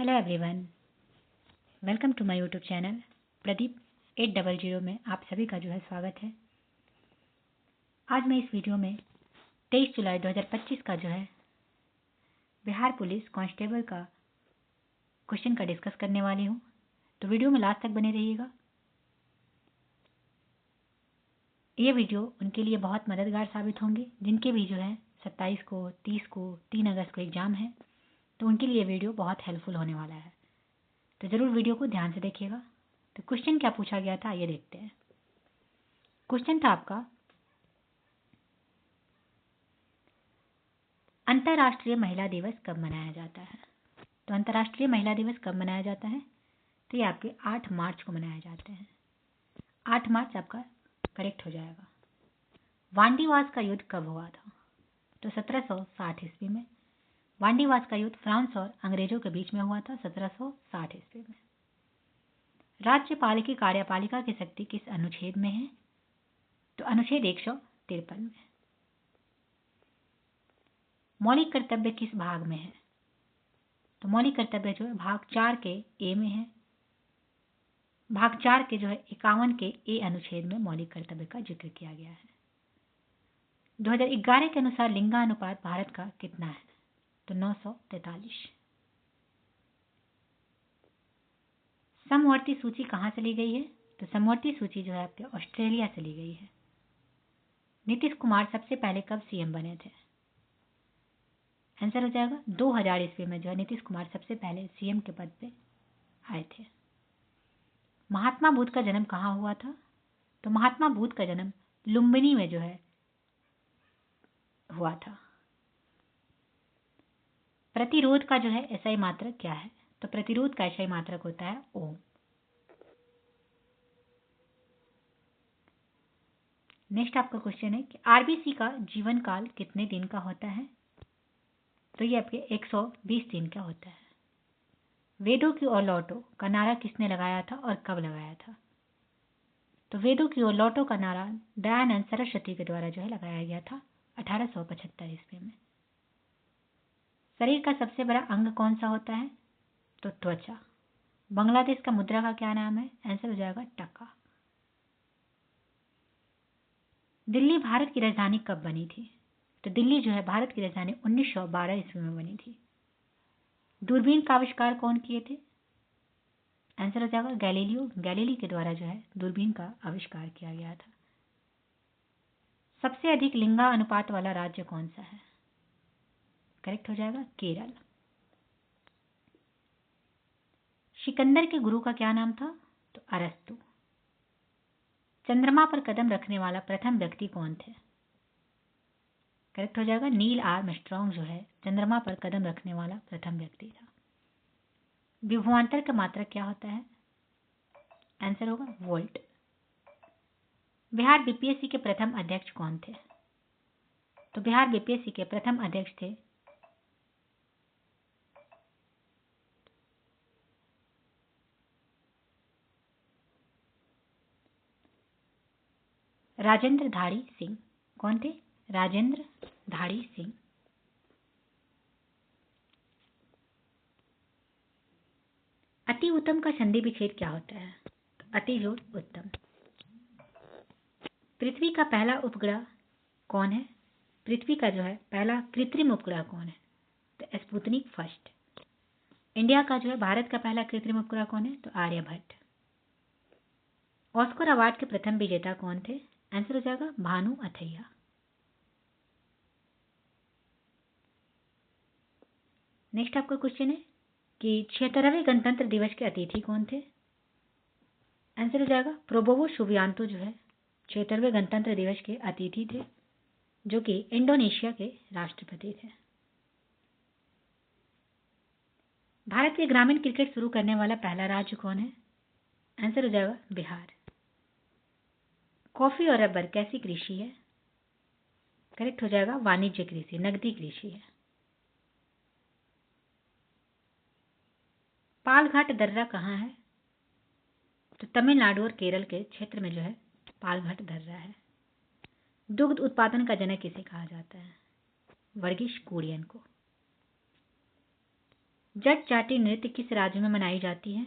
Hello everyone, welcome to my YouTube channel Pradeep 800 में आप सभी का स्वागत है। आज मैं इस वीडियो में 23 जुलाई 2025 का बिहार पुलिस कांस्टेबल का क्वेश्चन का डिस्कस करने वाली हूँ, तो वीडियो में लास्ट तक बने रहिएगा। ये वीडियो उनके लिए बहुत मददगार साबित होंगे जिनके भी 27 को, 30 को, 3 अगस्त को एग्ज़ाम है, तो उनके लिए वीडियो बहुत हेल्पफुल होने वाला है। तो ज़रूर वीडियो को ध्यान से देखिएगा। तो क्वेश्चन क्या पूछा गया था ये देखते हैं। क्वेश्चन था आपका, अंतर्राष्ट्रीय महिला दिवस कब मनाया जाता है। तो अंतर्राष्ट्रीय महिला दिवस कब मनाया जाता है, तो ये आपके 8 मार्च को मनाए जाते हैं। 8 मार्च आपका करेक्ट हो जाएगा। वांडीवास का युद्ध कब हुआ था, तो 1760 ईस्वी में। वांडीवास का युद्ध फ्रांस और अंग्रेजों के बीच में हुआ था 1760 ईस्वी में। राज्यपाल की कार्यपालिका की शक्ति किस अनुच्छेद में है, तो अनुच्छेद 153 में। मौलिक कर्तव्य किस भाग में है, तो मौलिक कर्तव्य भाग 4 के ए में है। भाग 4 के 51 के ए अनुच्छेद में मौलिक कर्तव्य का जिक्र किया गया है। 2011 के अनुसार लिंगानुपात भारत का कितना है, तो 943। समवर्ती सूची कहाँ से ली गई है, तो समवर्ती सूची आपके ऑस्ट्रेलिया से ली गई है। नीतीश कुमार सबसे पहले कब सीएम बने थे, आंसर हो जाएगा 2000 ईस्वी में नीतीश कुमार सबसे पहले सीएम के पद पे आए थे। महात्मा बुद्ध का जन्म कहाँ हुआ था, तो महात्मा बुद्ध का जन्म लुम्बिनी में हुआ था। प्रतिरोध का एसआई मात्रक क्या है, तो प्रतिरोध का एसआई मात्रक होता है ओम। नेक्स्ट आपका क्वेश्चन है कि आरबीसी का जीवन काल कितने दिन का होता है, तो ये आपके 120 दिन का होता है। वेदों की ओर लौटो का नारा किसने लगाया था और कब लगाया था, तो वेदों की ओर लौटो का नारा दयानंद सरस्वती के द्वारा लगाया गया था 1875 ईस्वी में। शरीर का सबसे बड़ा अंग कौन सा होता है, तो त्वचा। बांग्लादेश का मुद्रा का क्या नाम है, आंसर हो जाएगा टका। दिल्ली भारत की राजधानी कब बनी थी, तो दिल्ली भारत की राजधानी 1912 ईस्वी में बनी थी। दूरबीन का आविष्कार कौन किए थे, आंसर हो जाएगा गैलीलियो गैलीली के द्वारा दूरबीन का आविष्कार किया गया था। सबसे अधिक लिंगा अनुपात वाला राज्य कौन सा है, करेक्ट हो जाएगा केरल। सिकंदर के गुरु का क्या नाम था, तो अरस्तु। चंद्रमा पर कदम रखने वाला प्रथम व्यक्ति कौन थे, करेक्ट हो जाएगा नील आर्मस्ट्रांग चंद्रमा पर कदम रखने वाला प्रथम व्यक्ति था। विभवांतर का मात्रक क्या होता है, आंसर होगा वोल्ट। बिहार बीपीएससी के प्रथम अध्यक्ष कौन थे, तो बिहार बीपीएससी के प्रथम अध्यक्ष थे राजेंद्र धाड़ी सिंह। कौन थे, राजेंद्र धाड़ी सिंह। अति उत्तम का संधि विच्छेद क्या होता है, तो अति जोड़ उत्तम। पृथ्वी का पहला उपग्रह कौन है, पृथ्वी का पहला कृत्रिम उपग्रह कौन है, तो स्पुतनिक फर्स्ट। इंडिया का भारत का पहला कृत्रिम उपग्रह कौन है, तो आर्यभट्ट। ऑस्कर अवार्ड के प्रथम विजेता कौन थे, आंसर हो जाएगा भानु अथैया। नेक्स्ट आपका क्वेश्चन है कि 76वें गणतंत्र दिवस के अतिथि कौन थे, आंसर हो जाएगा प्रोबोवो सुबियांतो 76वें गणतंत्र दिवस के अतिथि थे, जो कि इंडोनेशिया के राष्ट्रपति थे। भारत में ग्रामीण क्रिकेट शुरू करने वाला पहला राज्य कौन है, आंसर हो जाएगा बिहार। कॉफी और रबर कैसी कृषि है, करेक्ट हो जाएगा वाणिज्य कृषि, नगदी कृषि है। पालघाट दर्रा कहाँ है, तो तमिलनाडु और केरल के क्षेत्र में पालघाट दर्रा है। दुग्ध उत्पादन का जनक किसे कहा जाता है, वर्गीश कुरियन को। जट जाति नृत्य किस राज्य में मनाई जाती है?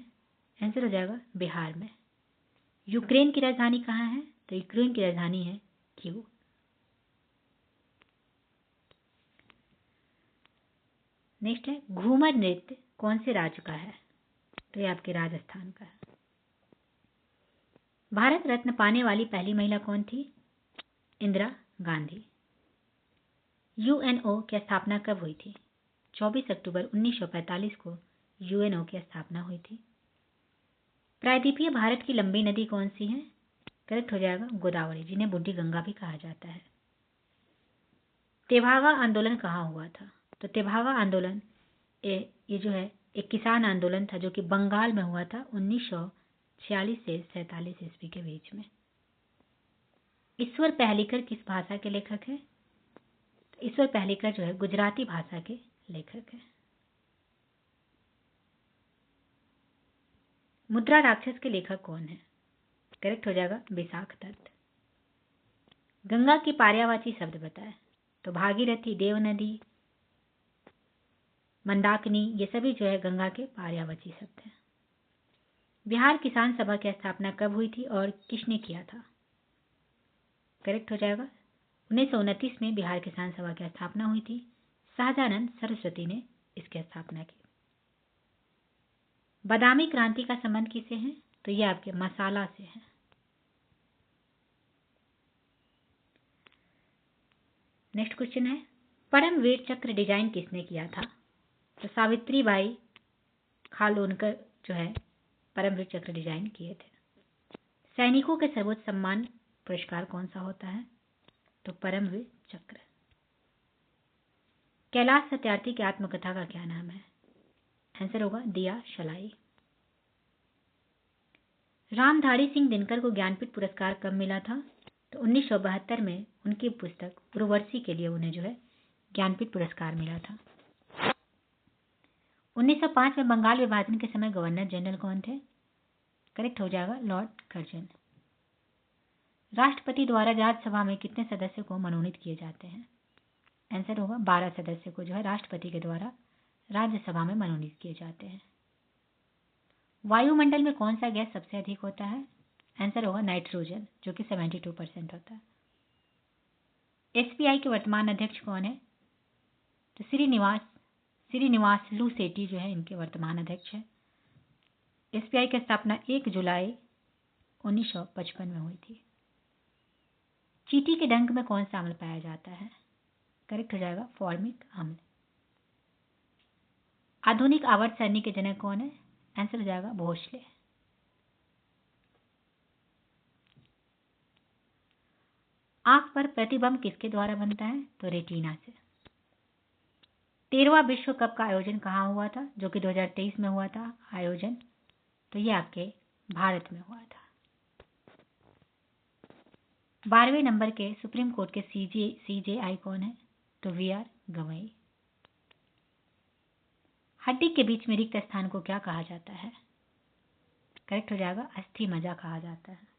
आंसर हो जाएगा बिहार में। यूक्रेन की राजधानी कहाँ है? तो यूक्रेन की राजधानी है कीव। नेक्स्ट है घूमर नृत्य कौन से राज्य का है? तो ये आपके राजस्थान का है। भारत रत्न पाने वाली पहली महिला कौन थी? इंदिरा गांधी। यूएनओ की स्थापना कब हुई थी? 24 अक्टूबर 1945 को यूएनओ की स्थापना हुई थी। प्रायद्वीपीय भारत की लंबी नदी कौन सी है? करेक्ट हो जाएगा गोदावरी, जिन्हें बूढ़ी गंगा भी कहा जाता है। तेभागा आंदोलन कहाँ हुआ था? तो तेभागा आंदोलन ये जो है एक किसान आंदोलन था जो कि बंगाल में हुआ था 1946 से 47 ईस्वी के बीच में। ईश्वर पहलीकर किस भाषा के लेखक हैं? ईश्वर पहलीकर जो है गुजराती भाषा के लेखक हैं। मुद्रा राक्षस के लेखक कौन है? करेक्ट हो जाएगा विशाख दत्त। गंगा की पर्यायवाची शब्द बताएं। तो भागीरथी, देवनदी, मंदाकिनी, ये सभी जो है गंगा के पर्यायवाची शब्द हैं। बिहार किसान सभा की स्थापना कब हुई थी और किसने किया था? करेक्ट हो जाएगा 1929 में बिहार किसान सभा की स्थापना हुई थी। शाहजानंद सरस्वती ने इसकी स्थापना की। बादामी क्रांति का संबंध किसे है? तो ये आपके मसाला से है। नेक्स्ट क्वेश्चन है परमवीर चक्र डिजाइन किसने किया था? तो सावित्रीबाई खानोलकर जो है परमवीर चक्र डिजाइन किए थे। सैनिकों के सर्वोच्च सम्मान पुरस्कार कौन सा होता है? तो परमवीर चक्र। कैलाश सत्यार्थी की आत्मकथा का क्या नाम है? आंसर होगा दिया शलाई। रामधारी सिंह दिनकर को ज्ञानपीठ पुरस्कार कब मिला था? तो 1972 में उनकी पुस्तक उर्वशी के लिए उन्हें जो है ज्ञानपीठ पुरस्कार मिला था। 1905 में बंगाल विभाजन के समय गवर्नर जनरल कौन थे? करेक्ट हो जाएगा लॉर्ड कर्जन। राष्ट्रपति द्वारा राज्यसभा में कितने सदस्य को मनोनीत किए जाते हैं? आंसर होगा 12 सदस्य को जो है राष्ट्रपति के द्वारा राज्यसभा में मनोनीत किए जाते हैं। वायुमंडल में कौन सा गैस सबसे अधिक होता है? आंसर होगा नाइट्रोजन, जो कि 72% होता है। एसबीआई के वर्तमान अध्यक्ष कौन है? तो श्रीनिवास लू सेठी जो है इनके वर्तमान अध्यक्ष है। एसबीआई की स्थापना 1 जुलाई 1955 में हुई थी। चींटी के डंक में कौन सा अम्ल पाया जाता है? करेक्ट हो जाएगा फॉर्मिक अम्ल। आधुनिक आवर्त सारणी के जनक कौन है? आंसर हो जाएगा भोसले। आंख पर प्रतिबिंब किसके द्वारा बनता है? तो रेटिना से। 13वां विश्व कप का आयोजन कहाँ हुआ था? जो कि 2023 में हुआ था आयोजन। तो ये आपके भारत में हुआ था। 12वें नंबर के सुप्रीम कोर्ट के सीजेआई कौन है? तो वीआर गवई। हड्डी के बीच में रिक्त स्थान को क्या कहा जाता है? करेक्ट हो जाएगा अस्थि मज्जा कहा जाता है।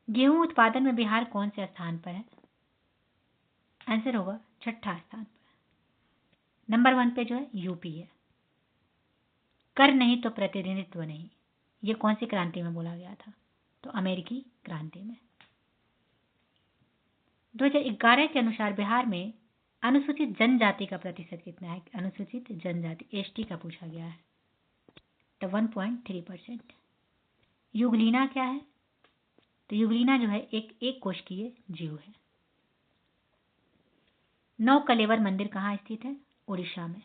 गेहूं उत्पादन में बिहार कौन से स्थान पर है? आंसर होगा 6ठा स्थान पर। नंबर 1 पे जो है यूपी है। कर नहीं तो प्रतिनिधित्व नहीं, ये कौन सी क्रांति में बोला गया था? तो अमेरिकी क्रांति में। 2011 के अनुसार बिहार में अनुसूचित जनजाति का प्रतिशत कितना है? अनुसूचित जनजाति एसटी का पूछा गया है। तो 1.3%। युगलीना क्या है? तो युगलीना जो है एक कोशिकीय जीव है। नौकलेवर मंदिर कहाँ स्थित है? उड़ीसा में।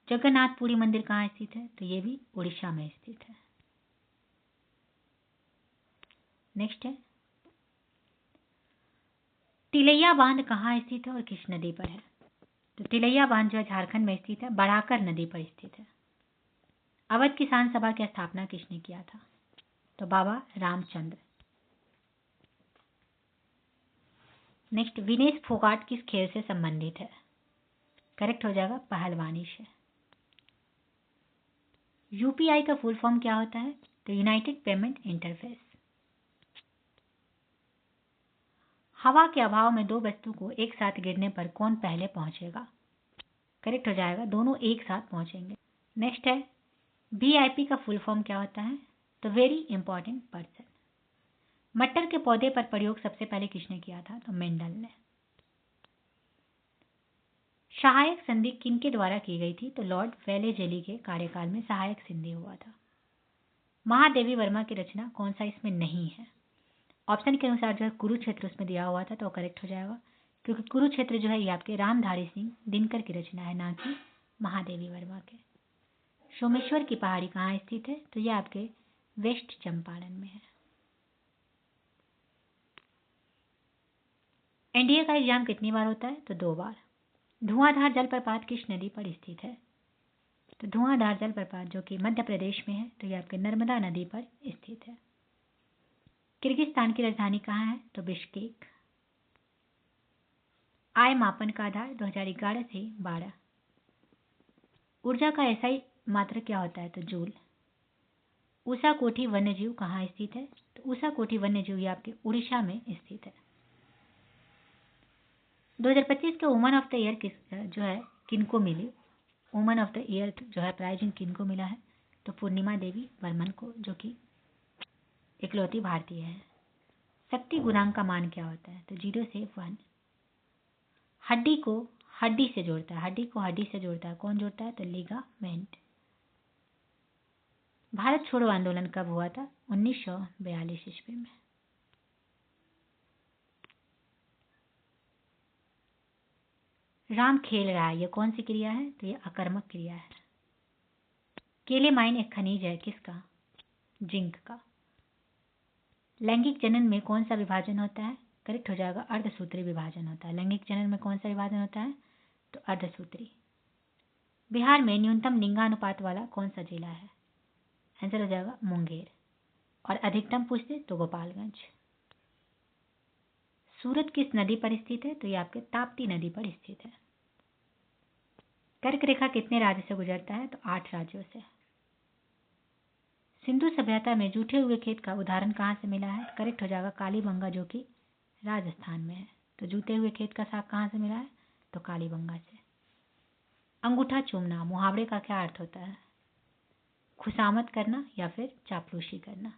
जगन्नाथपुरी मंदिर कहाँ स्थित है? तो ये भी उड़ीसा में स्थित है। नेक्स्ट है तिलैया बांध कहाँ स्थित है और किस नदी पर है? तो तिलैया बांध जो है झारखंड में स्थित है, बड़ाकर नदी पर स्थित है। अवध किसान सभा की स्थापना किसने किया था? तो बाबा रामचंद्र। नेक्स्ट विनेश फोगाट किस खेल से संबंधित है? करेक्ट हो जाएगा पहलवानी से। यूपीआई का फुल फॉर्म क्या होता है? तो यूनाइटेड पेमेंट इंटरफेस। हवा के अभाव में दो वस्तु को एक साथ गिरने पर कौन पहले पहुंचेगा? करेक्ट हो जाएगा, दोनों एक साथ पहुंचेंगे। नेक्स्ट है VIP का फुल फॉर्म क्या होता है? तो वेरी इंपॉर्टेंट पर्सन। मटर के पौधे पर प्रयोग सबसे पहले किसने किया था? तो मेंडल ने। सहायक संधि किनके द्वारा की गई थी? तो लॉर्ड वेलेजली के कार्यकाल में सहायक संधि हुआ था। महादेवी वर्मा की रचना कौन सा इसमें नहीं है? ऑप्शन के अनुसार जो है कुरुक्षेत्र उसमें दिया हुआ था, तो करेक्ट हो जाएगा, क्योंकि कुरुक्षेत्र जो है ये आपके रामधारी सिंह दिनकर की रचना है, ना कि महादेवी वर्मा के। सोमेश्वर की पहाड़ी कहाँ स्थित है? तो ये आपके वेस्ट चंपारण में है। एनडीए का एग्जाम कितनी बार होता है? तो 2 बार। धुआंधार जलप्रपात किस नदी पर स्थित है? तो धुआंधार जलप्रपात जो कि मध्य प्रदेश में है, तो ये आपके नर्मदा नदी पर स्थित है। किर्गिस्तान की राजधानी कहाँ है? तो बिश्केक। आय मापन का आधार 2011 से 12। ऊर्जा का एसआई मात्रक क्या होता है? तो जूल। ऊषा कोठी वन्यजीव कहाँ स्थित है? तो ऊषा कोठी वन्यजीव ये आपके उड़ीसा में स्थित है। 2025 के वुमन ऑफ द ईयर जो है किनको मिली? वुमन ऑफ द ईयर जो है प्राइज किनको मिला है? तो पूर्णिमा देवी बर्मन को, जो कि इकलौती भारतीय है। शक्ति गुणांक का मान क्या होता है? तो 0 से 1। हड्डी को हड्डी से जोड़ता है, हड्डी को हड्डी से जोड़ता है, कौन जोड़ता है? तो लिगामेंट। भारत छोड़ो आंदोलन कब हुआ था? 1942 ईस्वी में। राम खेल रहा है, यह कौन सी क्रिया है? तो यह अकर्मक क्रिया है। केलेमाइन एक खनिज है, किसका? जिंक का। लैंगिक जनन में कौन सा विभाजन होता है? करेक्ट हो जाएगा, अर्धसूत्री विभाजन होता है। लैंगिक जनन में कौन सा विभाजन होता है? तो अर्धसूत्री। बिहार में न्यूनतम लिंगानुपात वाला कौन सा जिला है? आंसर हो जाएगा मुंगेर। और अधिकतम पूछते तो गोपालगंज। सूरत किस नदी पर स्थित है? तो ये आपके ताप्ती नदी पर स्थित है। कर्क रेखा कितने राज्य से गुजरता है? तो 8 राज्यों से। सिंधु सभ्यता में जूठे हुए खेत का उदाहरण कहाँ से मिला है? करेक्ट हो जाएगा कालीबंगा, जो कि राजस्थान में है। तो जूते हुए खेत का साग कहाँ से मिला है? तो कालीबंगा से। अंगूठा चूमना मुहावरे का क्या अर्थ होता है? खुशामद करना या फिर चापलूसी करना।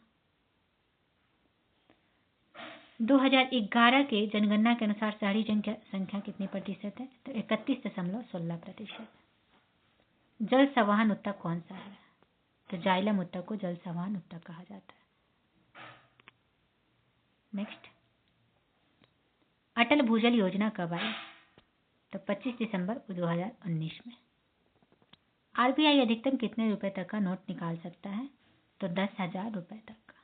2011 के जनगणना के अनुसार शहरी संख्या कितनी प्रतिशत है? तो 31.16%। जल संवहन उत्तक कौन सा है? तो जाइलम उत्तक को जल संवहन उत्तक कहा जाता है। नेक्स्ट, अटल भूजल योजना कब आई? तो 25 दिसंबर 2019 में। आरबीआई अधिकतम कितने रुपए तक का नोट निकाल सकता है? तो 10,000 रुपए तक का।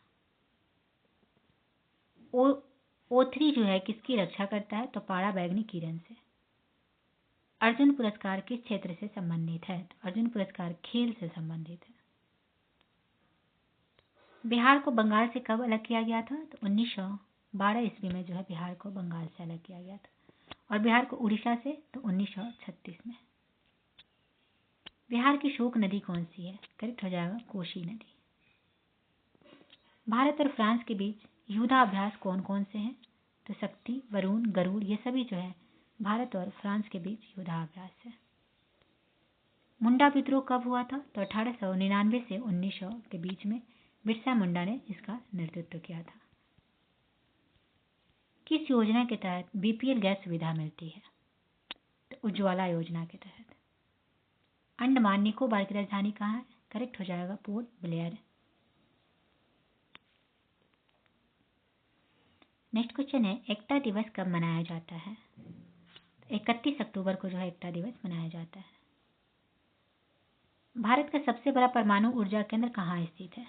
O3 जो है किसकी रक्षा करता है? तो पारा बैगनी किरण से। अर्जुन पुरस्कार किस क्षेत्र से संबंधित है? तो अर्जुन पुरस्कार खेल से संबंधित है। बिहार को बंगाल से कब अलग किया गया था? तो 1912 ईस्वी में जो है बिहार को बंगाल से अलग किया गया था। और बिहार को उड़ीसा से तो 1936 में। बिहार की शोक नदी कौन सी है? करेक्ट हो जाएगा कोसी नदी। भारत और फ्रांस के बीच युद्धाभ्यास कौन कौन से हैं? तो शक्ति, वरुण, गरुड़, ये सभी जो है भारत और फ्रांस के बीच युद्धाभ्यास है। मुंडा विद्रोह कब हुआ था? तो 1899 से 1900 के बीच में बिरसा मुंडा ने इसका नेतृत्व किया था। किस योजना के तहत बीपीएल गैस सुविधा मिलती है? तो उज्ज्वला योजना के तहत। अंडमान निकोबार की राजधानी कहाँ है? करेक्ट हो जाएगा पोर्ट ब्लेयर। नेक्स्ट क्वेश्चन है, एकता दिवस कब मनाया जाता है? 31 अक्टूबर को जो है एकता दिवस मनाया जाता है। भारत का सबसे बड़ा परमाणु ऊर्जा केंद्र कहाँ स्थित है?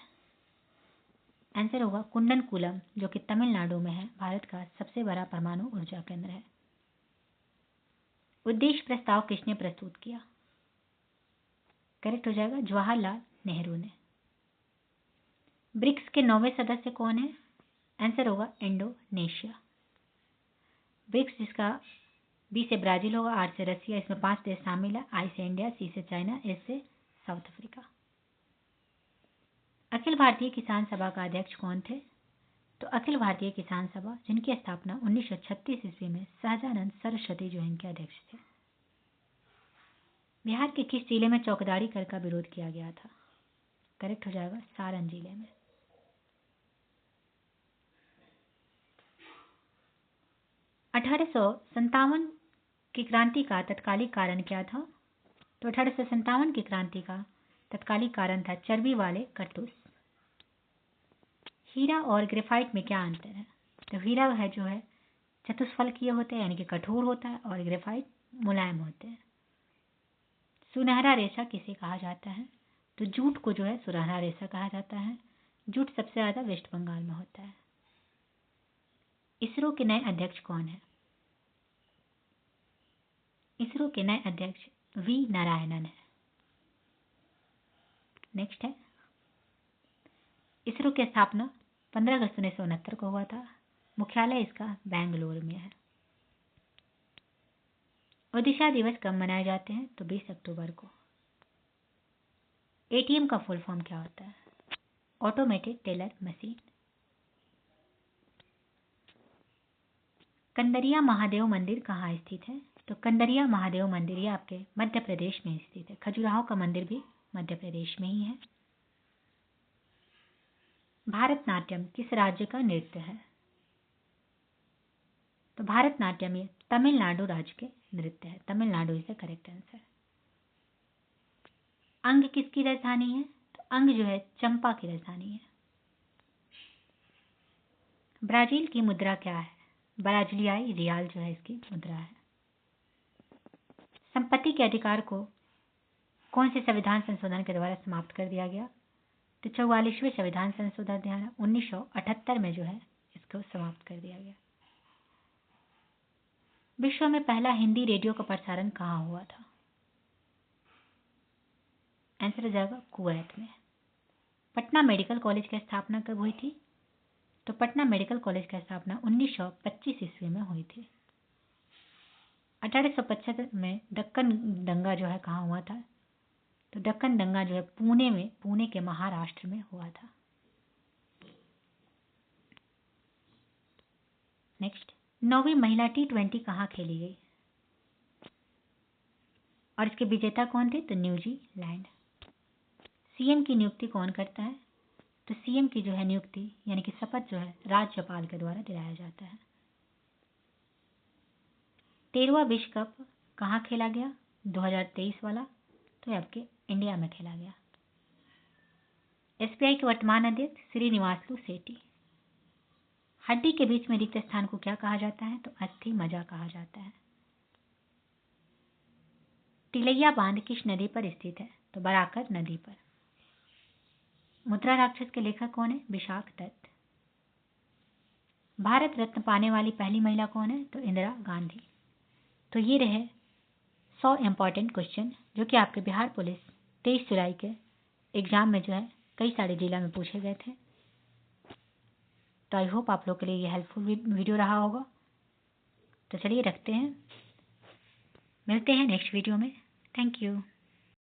आंसर होगा कुंडनकुलम, जो कि तमिलनाडु में है। भारत का सबसे बड़ा परमाणु ऊर्जा केंद्र है। उद्देश्य प्रस्ताव किसने प्रस्तुत किया? करेक्ट हो जाएगा जवाहरलाल नेहरू ने। ब्रिक्स के 9वें सदस्य कौन है? आंसर होगा इंडोनेशिया। ब्रिक्स जिसका बी से ब्राजील होगा, आर से रसिया, इसमें 5 देश शामिल है। आई से इंडिया, सी से चाइना, एस से साउथ अफ्रीका। अखिल भारतीय किसान सभा का अध्यक्ष कौन थे? तो अखिल भारतीय किसान सभा, जिनकी स्थापना 1936 ईस्वी में सहजानंद सरस्वती जो इनके अध्यक्ष थे। बिहार के किस जिले में चौकीदारी कर का विरोध किया गया था? करेक्ट हो जाएगा सारण जिले में। 1857 की क्रांति का तत्कालिक कारण क्या था? तो 1857 की क्रांति का तत्कालिक कारण था चर्बी वाले कारतूस। हीरा और ग्रेफाइट में क्या अंतर है? तो हीरा है जो है चतुष्फलकीय होते हैं यानी कि कठोर होता है, और ग्रेफाइट मुलायम होते हैं। सुनहरा रेशा किसे कहा जाता है? तो जूट को जो है सुनहरा रेशा कहा जाता है। जूट सबसे ज्यादा वेस्ट बंगाल में होता है। इसरो के नए अध्यक्ष कौन है? इसरो के नए अध्यक्ष वी नारायणन है। नेक्स्ट है, इसरो की स्थापना 15 अगस्त 1969 को हुआ था। मुख्यालय इसका बेंगलुरु में है। ओडिशा दिवस कब मनाए जाते हैं? तो 20 अक्टूबर को। एटीएम का फुल फॉर्म क्या होता है? Automated teller machine. Kandariya Mahadev मंदिर कहाँ स्थित है? तो कंदरिया महादेव मंदिर ये आपके मध्य प्रदेश में स्थित है। खजुराहो का मंदिर भी मध्य प्रदेश में ही है। भारतनाट्यम किस राज्य का नृत्य है? तो भारतनाट्यम ये तमिलनाडु राज्य के नृत्य है। Tamil Nadu is the correct answer. अंग किसकी राजधानी है? तो अंग जो है चंपा की राजधानी है। ब्राजील की मुद्रा क्या है? ब्राजीलियाई रियाल जो है इसकी मुद्रा है। संपत्ति के अधिकार को कौन से संविधान संशोधन के द्वारा समाप्त कर दिया गया? तो 44वें संविधान संशोधन द्वारा 1978 में जो है इसको समाप्त कर दिया गया। विश्व में पहला हिंदी रेडियो का प्रसारण कहाँ हुआ था? आंसर हो जाएगा कुवैत में। पटना मेडिकल कॉलेज की स्थापना कब हुई थी? तो पटना मेडिकल कॉलेज की स्थापना 1925 ईस्वी में हुई थी। 1875 में दक्कन दंगा जो है कहाँ हुआ था? तो दक्कन दंगा जो है पुणे में, पुणे के महाराष्ट्र में हुआ था। नेक्स्ट, 9वीं महिला T20 कहाँ खेली गई और इसके विजेता कौन थे? तो न्यूजीलैंड। सीएम की नियुक्ति कौन करता है? तो सीएम की जो है नियुक्ति यानी कि शपथ जो है राज्यपाल के द्वारा दिलाया जाता है। 13वां विश्व कप कहाँ खेला गया? 2023 वाला, तो आपके इंडिया में खेला गया। एसबीआई के वर्तमान अध्यक्ष श्रीनिवासलू सेठी। हड्डी के बीच में रिक्त स्थान को क्या कहा जाता है? तो अस्थि मज्जा कहा जाता है। तिलैया बांध किस नदी पर स्थित है? तो बराकर नदी पर। मुद्रा राक्षस के लेखक कौन है? विशाख दत्त। भारत रत्न पाने वाली पहली महिला कौन है? तो इंदिरा गांधी। तो ये रहे 100 इंपॉर्टेंट क्वेश्चन जो कि आपके बिहार पुलिस 23 जुलाई के एग्जाम में जो है कई सारे जिला में पूछे गए थे। तो आई होप आप लोग के लिए ये हेल्पफुल वीडियो रहा होगा। तो चलिए रखते हैं, मिलते हैं नेक्स्ट वीडियो में। Thank you.